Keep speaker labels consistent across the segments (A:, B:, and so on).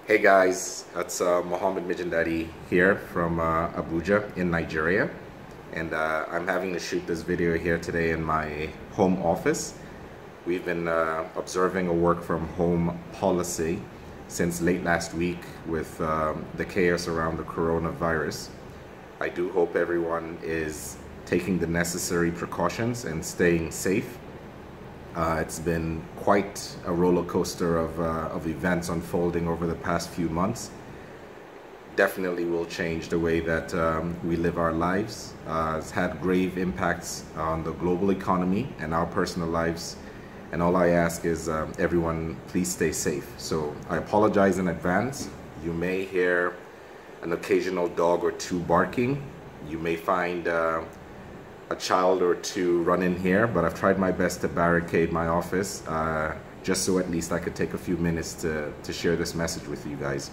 A: Hey guys, it's Mohammed Mijindadi here from Abuja in Nigeria, and I'm having to shoot this video here today in my home office. We've been observing a work from home policy since late last week with the chaos around the coronavirus. I do hope everyone is taking the necessary precautions and staying safe. It's been quite a roller coaster of events unfolding over the past few months. Definitely will change the way that we live our lives. It's had grave impacts on the global economy and our personal lives. And all I ask is everyone, please stay safe. So I apologize in advance. You may hear an occasional dog or two barking. You may find a child or two run in here, but I've tried my best to barricade my office just so at least I could take a few minutes to share this message with you guys.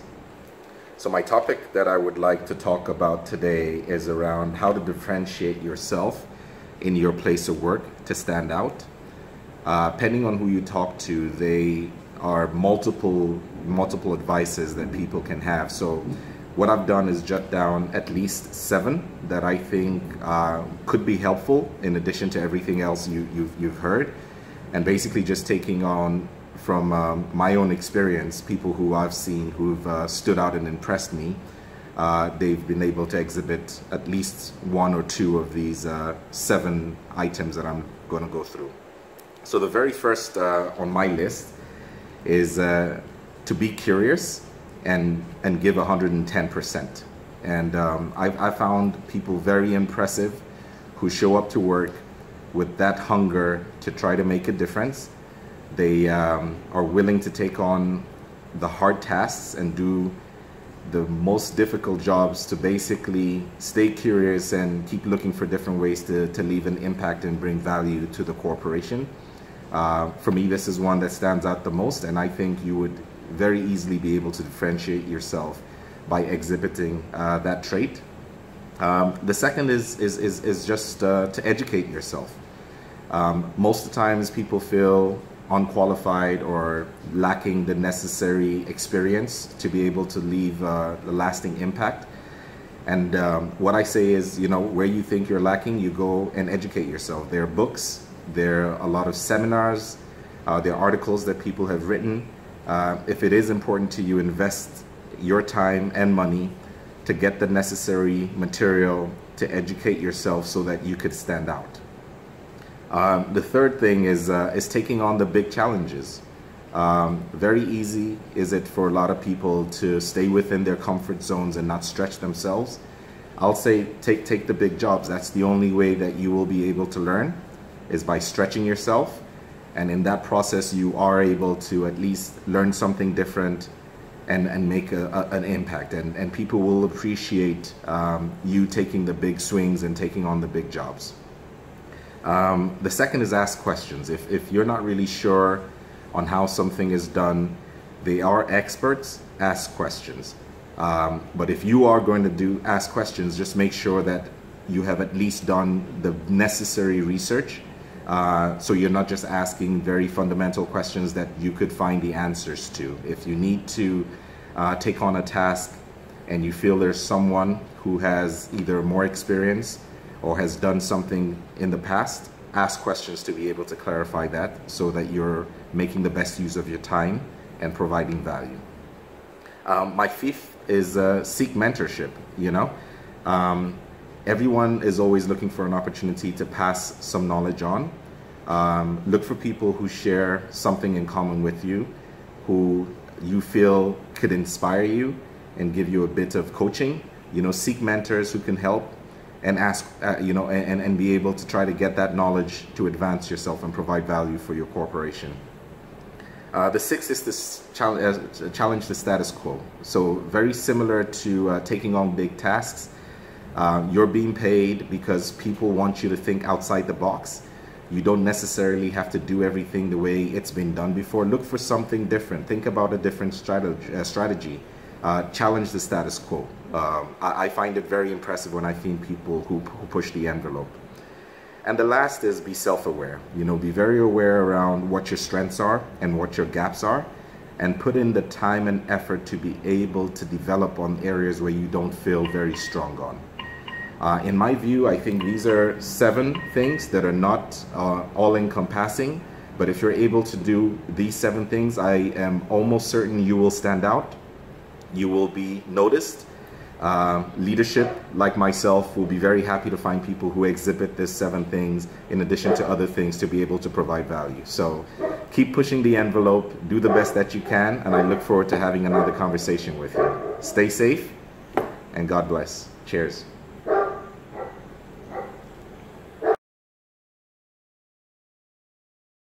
A: So my topic that I would like to talk about today is around how to differentiate yourself in your place of work to stand out. Depending on who you talk to, they are multiple advices that people can have. So what I've done is jot down at least 7 that I think could be helpful in addition to everything else you've heard, and basically just taking on from my own experience, people who I've seen who've stood out and impressed me. They've been able to exhibit at least 1 or 2 of these 7 items that I'm going to go through. So the very first on my list is to be curious and give 110%. And I found people very impressive who show up to work with that hunger to try to make a difference. They are willing to take on the hard tasks and do the most difficult jobs to basically stay curious and keep looking for different ways to leave an impact and bring value to the corporation. For me, this is one that stands out the most, and I think you would very easily be able to differentiate yourself by exhibiting that trait. The second is just to educate yourself. Most of the times people feel unqualified or lacking the necessary experience to be able to leave a lasting impact. And what I say is, you know, where you think you're lacking, you go and educate yourself. There are books, there are a lot of seminars, there are articles that people have written. If it is important to you, invest your time and money to get the necessary material to educate yourself so that you could stand out. The third thing is taking on the big challenges. Very easy is it for a lot of people to stay within their comfort zones and not stretch themselves. I'll say take the big jobs. That's the only way that you will be able to learn, is by stretching yourself. And in that process, you are able to at least learn something different and make an impact. And people will appreciate you taking the big swings and taking on the big jobs. The second is ask questions. If you're not really sure on how something is done, they are experts, ask questions. But if you are going to ask questions, just make sure that you have at least done the necessary research. So you're not just asking very fundamental questions that you could find the answers to. If you need to take on a task and you feel there's someone who has either more experience or has done something in the past, ask questions to be able to clarify that so that you're making the best use of your time and providing value. My fifth is seek mentorship, you know. Everyone is always looking for an opportunity to pass some knowledge on. Look for people who share something in common with you, who you feel could inspire you and give you a bit of coaching. You know, seek mentors who can help and ask, you know, and be able to try to get that knowledge to advance yourself and provide value for your corporation. The sixth is to challenge the status quo. So very similar to taking on big tasks. You're being paid because people want you to think outside the box. You don't necessarily have to do everything the way it's been done before. Look for something different. Think about a different strategy. Challenge the status quo. I find it very impressive when I find people who push the envelope. And the last is be self-aware. You know, be very aware around what your strengths are and what your gaps are. and put in the time and effort to be able to develop on areas where you don't feel very strong on. In my view, I think these are 7 things that are not all-encompassing, but if you're able to do these 7 things, I am almost certain you will stand out. You will be noticed. Leadership, like myself, will be very happy to find people who exhibit these 7 things in addition to other things to be able to provide value. So keep pushing the envelope, do the best that you can, and I look forward to having another conversation with you. Stay safe, and God bless. Cheers.